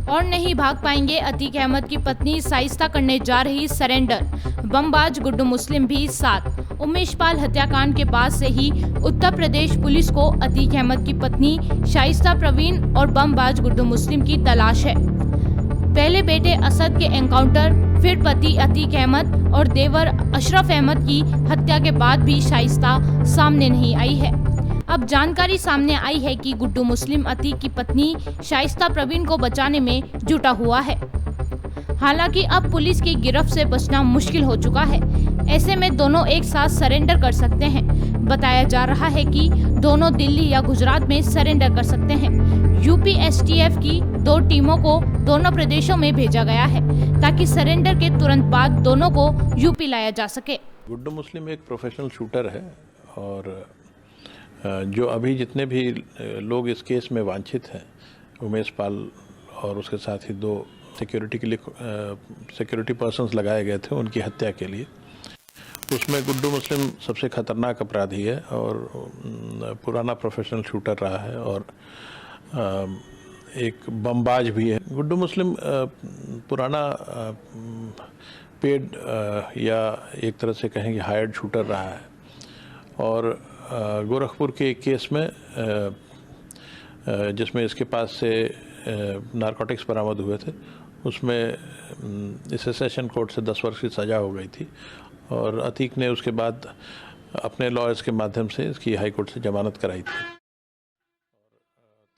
और नहीं भाग पाएंगे अतीक अहमद की पत्नी शाइस्ता करने जा रही सरेंडर। बमबाज गुड्डू मुस्लिम भी साथ। उमेश पाल हत्याकांड के बाद से ही उत्तर प्रदेश पुलिस को अतीक अहमद की पत्नी शाइस्ता प्रवीण और बमबाज गुड्डू मुस्लिम की तलाश है। पहले बेटे असद के एनकाउंटर, फिर पति अतीक अहमद और देवर अशरफ अहमद की हत्या के बाद भी शाइस्ता सामने नहीं आई है। अब जानकारी सामने आई है कि गुड्डू मुस्लिम अतीक की पत्नी शाइस्ता प्रवीण को बचाने में जुटा हुआ है। हालांकि अब पुलिस की गिरफ्त से बचना मुश्किल हो चुका है। ऐसे में दोनों एक साथ सरेंडर कर सकते हैं। बताया जा रहा है कि दोनों दिल्ली या गुजरात में सरेंडर कर सकते हैं। यूपी एसटीएफ की 2 टीमों को दोनों प्रदेशों में भेजा गया है ताकि सरेंडर के तुरंत बाद दोनों को यूपी लाया जा सके। गुड्डू मुस्लिम एक प्रोफेशनल शूटर है और जो अभी जितने भी लोग इस केस में वांछित हैं, उमेश पाल और उसके साथ ही 2 सिक्योरिटी के लिए सिक्योरिटी पर्सन्स लगाए गए थे उनकी हत्या के लिए, उसमें गुड्डू मुस्लिम सबसे खतरनाक अपराधी है और पुराना प्रोफेशनल शूटर रहा है और एक बमबाज भी है। गुड्डू मुस्लिम पुराना पेड या एक तरह से कहेंगे हायर्ड शूटर रहा है और गोरखपुर के एक केस में जिसमें इसके पास से नारकोटिक्स बरामद हुए थे, उसमें इसे सेशन कोर्ट से 10 वर्ष की सज़ा हो गई थी और अतीक ने उसके बाद अपने लॉयर्स के माध्यम से इसकी हाई कोर्ट से जमानत कराई थी।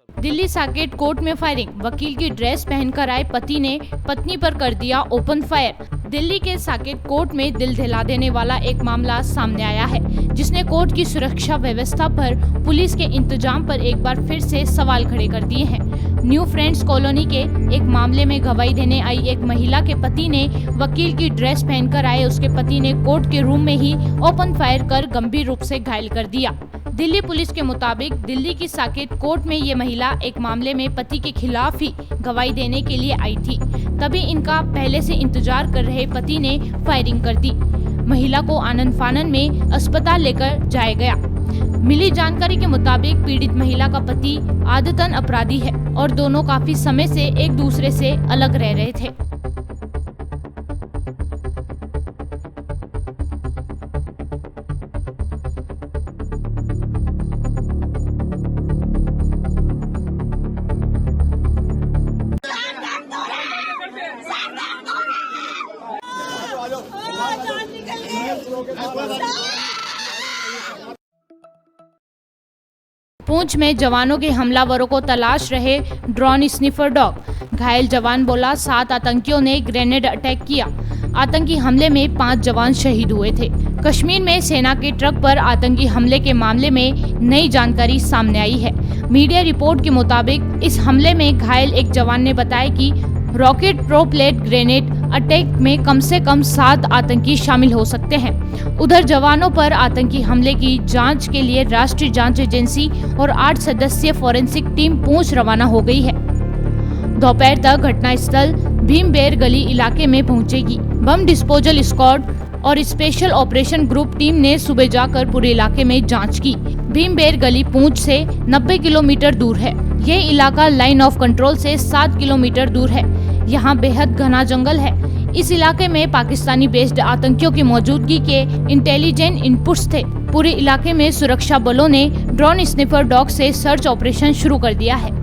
दिल्ली साकेत कोर्ट में फायरिंग। वकील की ड्रेस पहनकर आए पति ने पत्नी पर कर दिया ओपन फायर। दिल्ली के साकेत कोर्ट में दिल दहला देने वाला एक मामला सामने आया है, जिसने कोर्ट की सुरक्षा व्यवस्था पर, पुलिस के इंतजाम पर एक बार फिर से सवाल खड़े कर दिए हैं। न्यू फ्रेंड्स कॉलोनी के एक मामले में गवाही देने आई एक महिला के पति ने वकील की ड्रेस पहनकर आए उसके पति ने कोर्ट के रूम में ही ओपन फायर कर गंभीर रूप से घायल कर दिया। दिल्ली पुलिस के मुताबिक दिल्ली की साकेत कोर्ट में ये महिला एक मामले में पति के खिलाफ ही गवाही देने के लिए आई थी। तभी इनका पहले से इंतजार कर रहे पति ने फायरिंग कर दी। महिला को आनन फानन में अस्पताल लेकर जाया गया। मिली जानकारी के मुताबिक पीड़ित महिला का पति आदतन अपराधी है और दोनों काफी समय से एक दूसरे से अलग रह रहे थे। पूंछ में जवानों के हमलावरों को तलाश रहे ड्रोन स्निफर डॉग। घायल जवान बोला 7 आतंकियों ने ग्रेनेड अटैक किया। आतंकी हमले में 5 जवान शहीद हुए थे। कश्मीर में सेना के ट्रक पर आतंकी हमले के मामले में नई जानकारी सामने आई है। मीडिया रिपोर्ट के मुताबिक इस हमले में घायल एक जवान ने बताया कि रॉकेट प्रोपेलेड ग्रेनेड अटैक में कम से कम 7 आतंकी शामिल हो सकते हैं। उधर जवानों पर आतंकी हमले की जांच के लिए राष्ट्रीय जांच एजेंसी और 8 सदस्यीय फोरेंसिक टीम पूंछ रवाना हो गई है। दोपहर तक घटनास्थल भीमबेर गली इलाके में पहुंचेगी। बम डिस्पोजल स्क्वाड और स्पेशल ऑपरेशन ग्रुप टीम ने सुबह जाकर पूरे इलाके में जांच की। भीमबेर गली पूंछ से 90 किलोमीटर दूर है। ये इलाका लाइन ऑफ कंट्रोल से 7 किलोमीटर दूर है। यहाँ बेहद घना जंगल है। इस इलाके में पाकिस्तानी बेस्ड आतंकियों की मौजूदगी के इंटेलिजेंट इनपुट्स थे। पूरे इलाके में सुरक्षा बलों ने ड्रोन स्निफर डॉग से सर्च ऑपरेशन शुरू कर दिया है।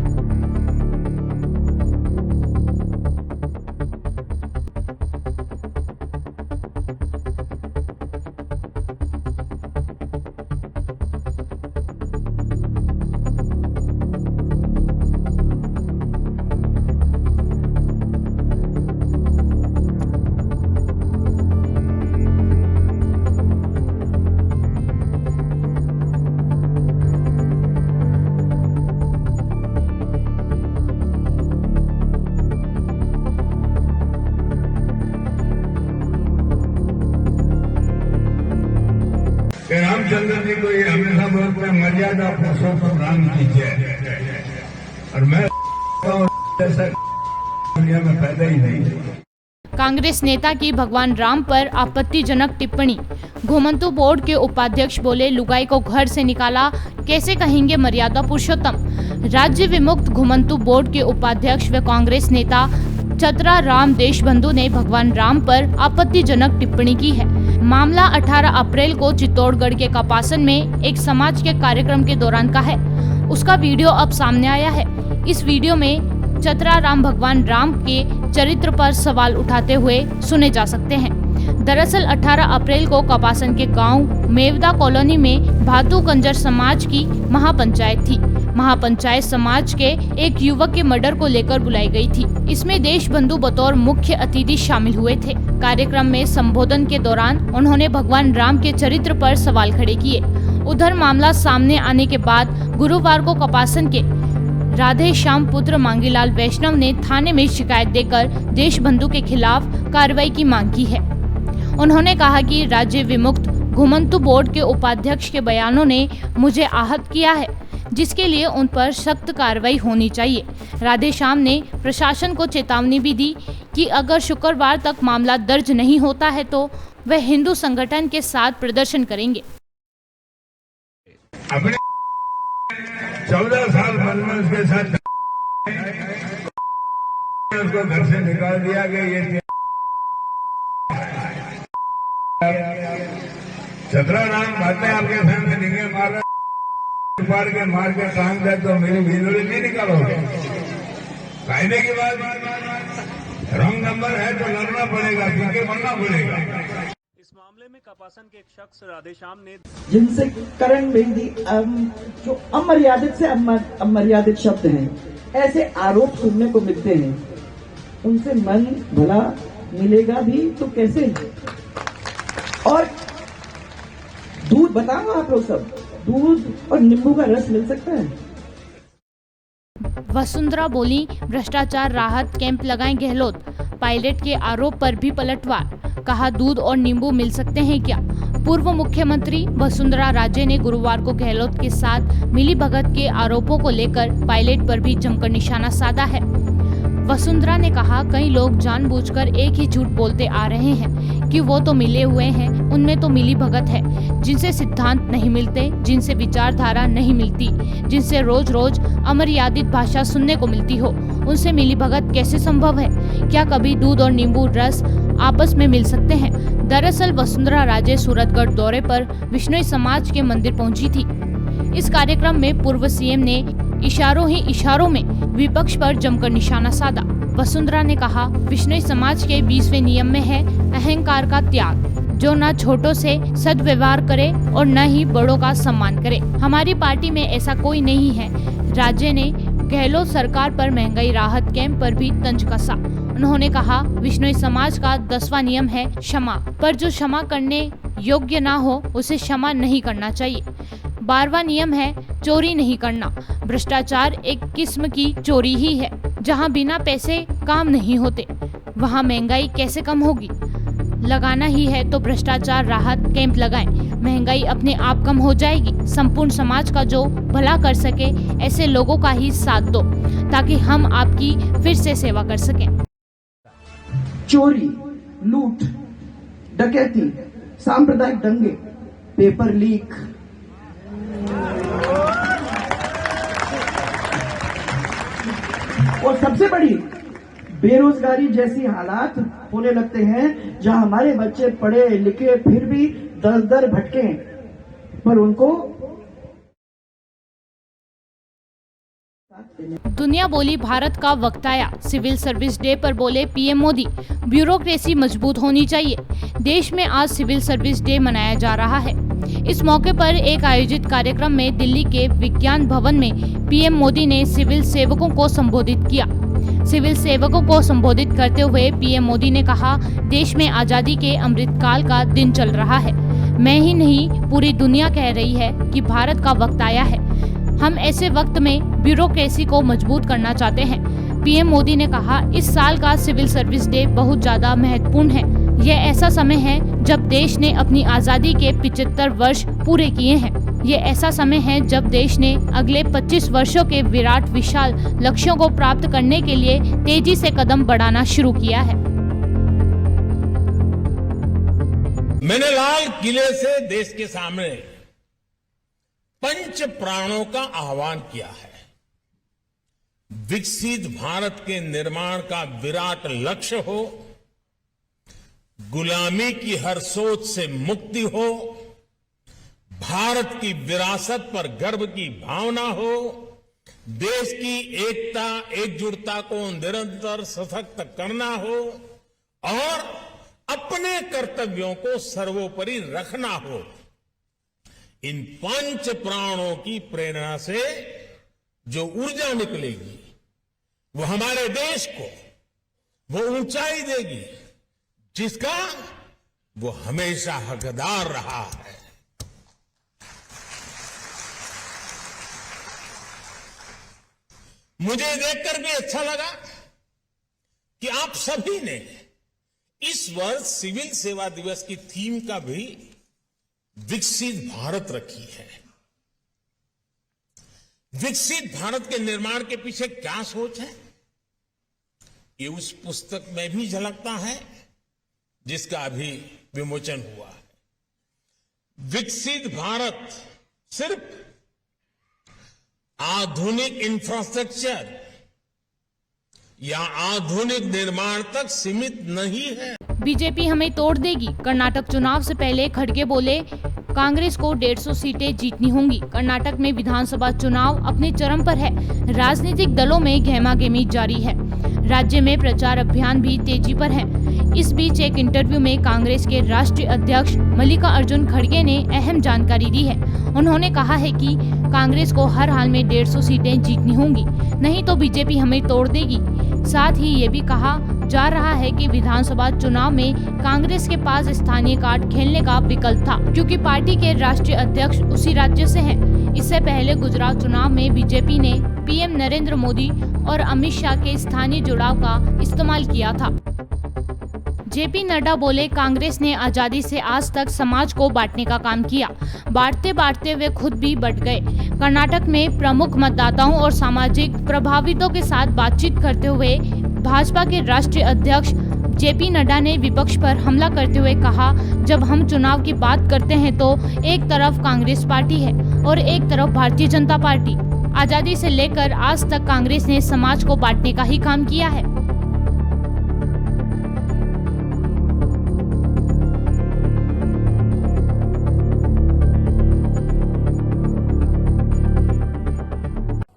रामचंद्र जी को ये हमेशा बोलते हैं मर्यादा पुरुषोत्तम राम की जय। और मैं ऐसा दुनिया में पैदा ही नहीं। कांग्रेस नेता की भगवान राम पर आपत्तिजनक टिप्पणी। घुमंतु बोर्ड के उपाध्यक्ष बोले, लुगाई को घर से निकाला, कैसे कहेंगे मर्यादा पुरुषोत्तम। राज्य विमुक्त घुमंतु बोर्ड के उपाध्यक्ष व कांग्रेस नेता चतरा राम देशबंधु ने भगवान राम पर आपत्तिजनक टिप्पणी की है। मामला 18 अप्रैल को चित्तौड़गढ़ के कपासन में एक समाज के कार्यक्रम के दौरान का है। उसका वीडियो अब सामने आया है। इस वीडियो में चतरा राम भगवान राम के चरित्र पर सवाल उठाते हुए सुने जा सकते हैं। दरअसल 18 अप्रैल को कपासन के गांव मेवदा कॉलोनी में भातु कंजर समाज की महापंचायत थी। महापंचायत समाज के एक युवक के मर्डर को लेकर बुलाई गई थी। इसमें देशबंधु बतौर मुख्य अतिथि शामिल हुए थे। कार्यक्रम में संबोधन के दौरान उन्होंने भगवान राम के चरित्र पर सवाल खड़े किए। उधर मामला सामने आने के बाद गुरुवार को कपासन के राधे श्याम पुत्र मांगीलाल वैष्णव ने थाने में शिकायत देकर देशबंधु के खिलाफ कार्रवाई की मांग की है। उन्होंने कहा कि राज्य विमुक्त घुमंतु बोर्ड के उपाध्यक्ष के बयानों ने मुझे आहत किया है, जिसके लिए उन पर सख्त कार्रवाई होनी चाहिए। राधेश्याम ने प्रशासन को चेतावनी भी दी कि अगर शुक्रवार तक मामला दर्ज नहीं होता है तो वह हिंदू संगठन के साथ प्रदर्शन करेंगे। अपने 14 साल बनमस के साथ उसको घर से निकाल दिया गया। ये चतरा राम बातें आपके सामने निकले मार के टांग दे तो मेरी वीडियो नहीं निकालोगे। कायदे की बात, रॉन्ग नंबर है तो लड़ना पड़ेगा, पीछे बनना पड़ेगा। इस मामले में कपासन के एक शख्स राधेश्याम ने जिनसे करण बेदी जो अमर्यादित से अमर्यादित शब्द हैं, ऐसे आरोप सुनने को मिलते हैं, उनसे मन भला मिलेगा भी तो कैसे। और दूध बताओ आप लोग सब, दूध और नींबू का रस मिल सकता है। वसुंधरा बोली, भ्रष्टाचार राहत कैंप लगाएं गहलोत। पायलट के आरोप पर भी पलटवार, कहा दूध और नींबू मिल सकते हैं क्या। पूर्व मुख्यमंत्री वसुंधरा राजे ने गुरुवार को गहलोत के साथ मिलीभगत के आरोपों को लेकर पायलट पर भी जमकर निशाना साधा है। वसुंधरा ने कहा, कई लोग जानबूझकर एक ही झूठ बोलते आ रहे हैं कि वो तो मिले हुए हैं, उनमें तो मिलीभगत है, जिनसे सिद्धांत नहीं मिलते, जिनसे विचारधारा नहीं मिलती, जिनसे रोज रोज अमर्यादित भाषा सुनने को मिलती हो, उनसे मिलीभगत कैसे संभव है। क्या कभी दूध और नींबू रस आपस में मिल सकते हैं। दरअसल वसुंधरा राजे सूरतगढ़ दौरे पर विश्नोई समाज के मंदिर पहुंची थी। इस कार्यक्रम में पूर्व सीएम ने इशारों ही इशारों में विपक्ष पर जमकर निशाना साधा। वसुंधरा ने कहा, विश्नोई समाज के 20वें नियम में है अहंकार का त्याग, जो न छोटों से सद्व्यवहार करे और न ही बड़ों का सम्मान करे। हमारी पार्टी में ऐसा कोई नहीं है। राज्य ने गहलोत सरकार पर महंगाई राहत कैंप पर भी तंज कसा। उन्होंने कहा, विश्नोई समाज का 10वां नियम है क्षमा, पर जो क्षमा करने योग्य ना हो उसे क्षमा नहीं करना चाहिए। 12वां नियम है चोरी नहीं करना। भ्रष्टाचार एक किस्म की चोरी ही है। जहां बिना पैसे काम नहीं होते, वहां महंगाई कैसे कम होगी। लगाना ही है तो भ्रष्टाचार राहत कैंप लगाएं। महंगाई अपने आप कम हो जाएगी। संपूर्ण समाज का जो भला कर सके ऐसे लोगों का ही साथ दो, ताकि हम आपकी फिर से सेवा कर सकें। चोरी, लूट, डकैती, सांप्रदायिक दंगे, पेपर लीक, और सबसे बड़ी बेरोजगारी जैसी हालात होने लगते हैं, जहां हमारे बच्चे पढ़े लिखे फिर भी दर दर भटके, पर उनको दुनिया बोली, भारत का वक्त आया। सिविल सर्विस डे पर बोले पीएम मोदी, ब्यूरोक्रेसी मजबूत होनी चाहिए। देश में आज सिविल सर्विस डे मनाया जा रहा है। इस मौके पर एक आयोजित कार्यक्रम में दिल्ली के विज्ञान भवन में पीएम मोदी ने सिविल सेवकों को संबोधित किया। सिविल सेवकों को संबोधित करते हुए पीएम मोदी ने कहा, देश में आजादी के अमृतकाल का दिन चल रहा है। मैं ही नहीं, पूरी दुनिया कह रही है कि भारत का वक्त आया है। हम ऐसे वक्त में ब्यूरोक्रेसी को मजबूत करना चाहते हैं। पीएम मोदी ने कहा, इस साल का सिविल सर्विस डे बहुत ज्यादा महत्वपूर्ण है। यह ऐसा समय है जब देश ने अपनी आजादी के 75 वर्ष पूरे किए हैं। ये ऐसा समय है जब देश ने अगले 25 वर्षों के विराट विशाल लक्ष्यों को प्राप्त करने के लिए तेजी से कदम बढ़ाना शुरू किया है। मैंने लाल किले से देश के सामने पंच प्राणों का आह्वान किया है। विकसित भारत के निर्माण का विराट लक्ष्य हो, गुलामी की हर सोच से मुक्ति हो, भारत की विरासत पर गर्व की भावना हो, देश की एकता एकजुटता को निरंतर सशक्त करना हो और अपने कर्तव्यों को सर्वोपरि रखना हो। इन पंच प्राणों की प्रेरणा से जो ऊर्जा निकलेगी वो हमारे देश को वो ऊंचाई देगी जिसका वो हमेशा हकदार रहा है। मुझे देखकर भी अच्छा लगा कि आप सभी ने इस वर्ष सिविल सेवा दिवस की थीम का भी विकसित भारत रखी है। विकसित भारत के निर्माण के पीछे क्या सोच है, ये उस पुस्तक में भी झलकता है जिसका अभी विमोचन हुआ है। विकसित भारत सिर्फ आधुनिक इंफ्रास्ट्रक्चर या आधुनिक निर्माण तक सीमित नहीं है। बीजेपी हमें तोड़ देगी। कर्नाटक चुनाव से पहले खड़गे बोले कांग्रेस को 150 सीटें जीतनी होंगी। कर्नाटक में विधानसभा चुनाव अपने चरम पर है। राजनीतिक दलों में गहमागहमी जारी है। राज्य में प्रचार अभियान भी तेजी पर है। इस बीच एक इंटरव्यू में कांग्रेस के राष्ट्रीय अध्यक्ष मल्लिकार्जुन खड़गे ने अहम जानकारी दी है। उन्होंने कहा है कि कांग्रेस को हर हाल में 150 सीटें जीतनी होंगी, नहीं तो बीजेपी हमें तोड़ देगी। साथ ही ये भी कहा जा रहा है कि विधानसभा चुनाव में कांग्रेस के पास स्थानीय कार्ड खेलने का विकल्प था, क्योंकि पार्टी के राष्ट्रीय अध्यक्ष उसी राज्य से हैं। इससे पहले गुजरात चुनाव में बीजेपी ने पीएम नरेंद्र मोदी और अमित शाह के स्थानीय जुड़ाव का इस्तेमाल किया था। जेपी नड्डा बोले कांग्रेस ने आजादी से आज तक समाज को बांटने का काम किया। बांटते बांटते वे खुद भी बंट गए। कर्नाटक में प्रमुख मतदाताओं और सामाजिक प्रभावितों के साथ बातचीत करते हुए भाजपा के राष्ट्रीय अध्यक्ष जेपी नड्डा ने विपक्ष पर हमला करते हुए कहा, जब हम चुनाव की बात करते हैं तो एक तरफ कांग्रेस पार्टी है और एक तरफ भारतीय जनता पार्टी। आजादी से लेकर आज तक कांग्रेस ने समाज को बांटने का ही काम किया है।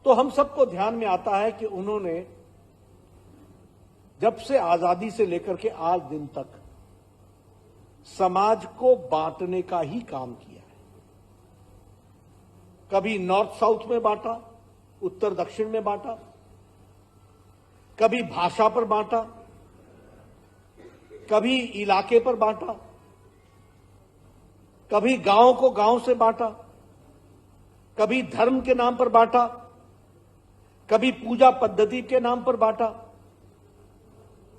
तो हम सबको ध्यान में आता है कि उन्होंने जब से आजादी से लेकर के आज दिन तक समाज को बांटने का ही काम किया है। कभी नॉर्थ साउथ में बांटा, उत्तर दक्षिण में बांटा, कभी भाषा पर बांटा, कभी इलाके पर बांटा, कभी गांव को गांव से बांटा, कभी धर्म के नाम पर बांटा, कभी पूजा पद्धति के नाम पर बांटा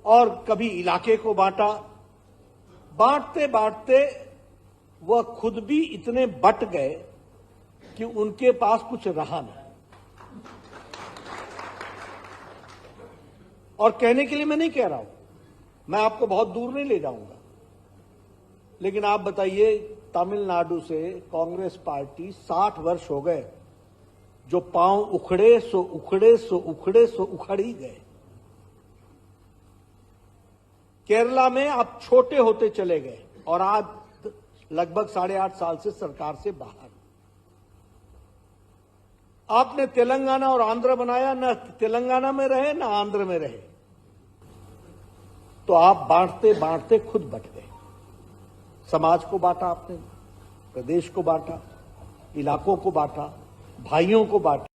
और कभी इलाके को बांटा। बांटते बांटते वह खुद भी इतने बट गए कि उनके पास कुछ रहा नहीं। और कहने के लिए मैं नहीं कह रहा हूं, मैं आपको बहुत दूर नहीं ले जाऊंगा, लेकिन आप बताइए तमिलनाडु से कांग्रेस पार्टी 60 वर्ष हो गए जो पांव उखड़े सो उखड़े सो उखड़े सो उखड़ ही गए। केरला में आप छोटे होते चले गए और आज लगभग 8.5 साल से सरकार से बाहर। आपने तेलंगाना और आंध्र बनाया, न तेलंगाना में रहे न आंध्र में रहे, तो आप बांटते बांटते खुद बट गए। समाज को बांटा आपने, प्रदेश को बांटा, इलाकों को बांटा, भाइयों को बांटा।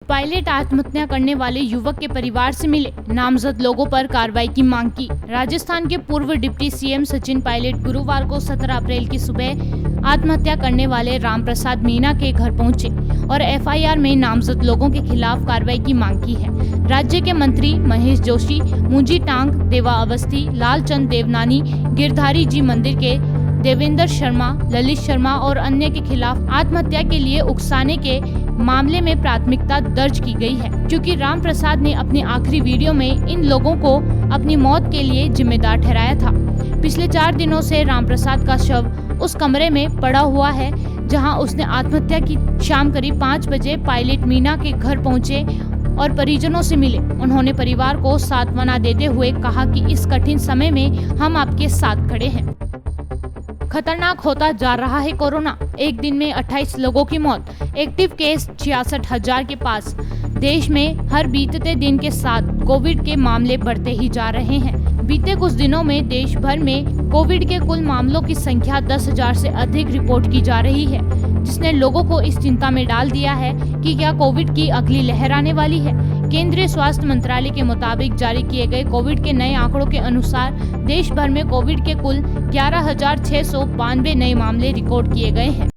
पायलट आत्महत्या करने वाले युवक के परिवार से मिले, नामजद लोगों पर कार्रवाई की मांग की। राजस्थान के पूर्व डिप्टी सीएम सचिन पायलट गुरुवार को 17 अप्रैल की सुबह आत्महत्या करने वाले रामप्रसाद मीणा के घर पहुंचे और एफआईआर में नामजद लोगों के खिलाफ कार्रवाई की मांग की है। राज्य के मंत्री महेश जोशी, मुंजी टांग, देवा अवस्थी, लालचंद देवनानी, गिरधारी जी मंदिर के देवेंद्र शर्मा, ललित शर्मा और अन्य के खिलाफ आत्महत्या के लिए उकसाने के मामले में प्राथमिकता दर्ज की गई है, क्योंकि रामप्रसाद ने अपने आखिरी वीडियो में इन लोगों को अपनी मौत के लिए जिम्मेदार ठहराया था। पिछले 4 दिनों से रामप्रसाद का शव उस कमरे में पड़ा हुआ है जहां उसने आत्महत्या की। शाम करीब 5 बजे पायलट मीना के घर पहुंचे और परिजनों से मिले। उन्होंने परिवार को सांत्वना देते हुए कहा कि इस कठिन समय में हम आपके साथ खड़े हैं। खतरनाक होता जा रहा है कोरोना। एक दिन में 28 लोगों की मौत, एक्टिव केस 66,000 के पास। देश में हर बीतते दिन के साथ कोविड के मामले बढ़ते ही जा रहे हैं। बीते कुछ दिनों में देश भर में कोविड के कुल मामलों की संख्या 10,000 से अधिक रिपोर्ट की जा रही है, जिसने लोगों को इस चिंता में डाल दिया है कि क्या कोविड की अगली लहर आने वाली है। केंद्रीय स्वास्थ्य मंत्रालय के मुताबिक जारी किए गए कोविड के नए आंकड़ों के अनुसार देश भर में कोविड के कुल 11,692 नए मामले रिकॉर्ड किए गए हैं।